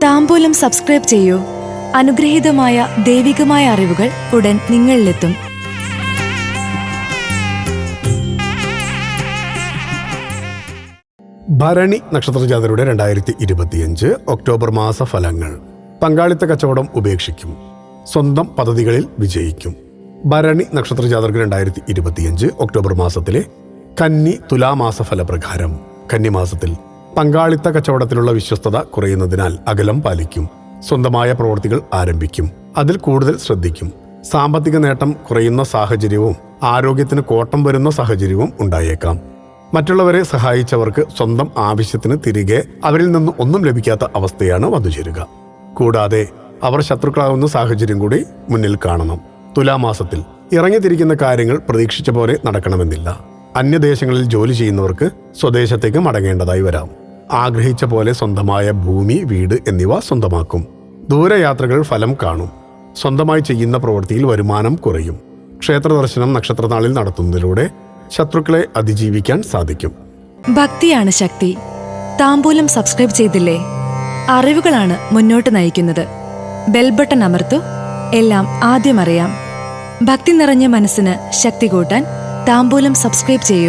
താംബൂലം subscribe ചെയ്യൂ. അനുഗ്രഹീതമായ ദൈവികമായ അറിവുകൾ ഉടൻ നിങ്ങളിലെത്തും. ഭരണി നക്ഷത്രജാതരുടെ 2025 ഒക്ടോബർ മാസ ഫലങ്ങൾ. പങ്കാളിത്ത കച്ചവടം ഉപേക്ഷിക്കും. സ്വന്തം പദ്ധതികളിൽ വിജയിക്കും. ഭരണി നക്ഷത്രജാതർക്ക് 2025 ഒക്ടോബർ മാസത്തിലെ കന്നി തുലാമാസ ഫലപ്രകാരം കന്നിമാസത്തിൽ പങ്കാളിത്ത കച്ചവടത്തിലുള്ള വിശ്വസ്തത കുറയുന്നതിനാൽ അകലം പാലിക്കും. സ്വന്തമായ പ്രവൃത്തികൾ ആരംഭിക്കും. അതിൽ കൂടുതൽ ശ്രദ്ധിക്കും. സാമ്പത്തിക നേട്ടം കുറയുന്ന സാഹചര്യവും ആരോഗ്യത്തിന് കോട്ടം വരുന്ന സാഹചര്യവും ഉണ്ടായേക്കാം. മറ്റുള്ളവരെ സഹായിച്ചവർക്ക് സ്വന്തം ആവശ്യത്തിന് തിരികെ അവരിൽ നിന്ന് ഒന്നും ലഭിക്കാത്ത അവസ്ഥയാണ് വന്നുചേരുക. കൂടാതെ അവർ ശത്രുക്കളാകുന്ന സാഹചര്യം കൂടി മുന്നിൽ കാണണം. തുലാമാസത്തിൽ ഇറങ്ങിത്തിരിക്കുന്ന കാര്യങ്ങൾ പ്രതീക്ഷിച്ച പോലെ നടക്കണമെന്നില്ല. അന്യദേശങ്ങളിൽ ജോലി ചെയ്യുന്നവർക്ക് സ്വദേശത്തേക്ക് മടങ്ങേണ്ടതായി വരാം. ആഗ്രഹിച്ച പോലെ സ്വന്തമായ ഭൂമി, വീട് എന്നിവ സ്വന്തമാക്കും. ദൂരയാത്രകൾ ഫലം കാണും. സ്വന്തമായി ചെയ്യുന്ന പ്രവൃത്തിയിൽ വരുമാനം കുറയും. ക്ഷേത്ര ദർശനം നക്ഷത്രനാളിൽ നടത്തുന്നതിലൂടെ ശത്രുക്കളെ അതിജീവിക്കാൻ സാധിക്കും. ഭക്തിയാണ് ശക്തി. താംബൂലം സബ്സ്ക്രൈബ് ചെയ്തില്ലേ? അറിവുകളാണ് മുന്നോട്ട് നയിക്കുന്നത്. ബെൽ ബട്ടൺ അമർത്തു. എല്ലാം ആദ്യം അറിയാം. ഭക്തി നിറഞ്ഞ മനസ്സിന് ശക്തി കൂട്ടാൻ താംബൂലം സബ്സ്ക്രൈബ് ചെയ്യൂ.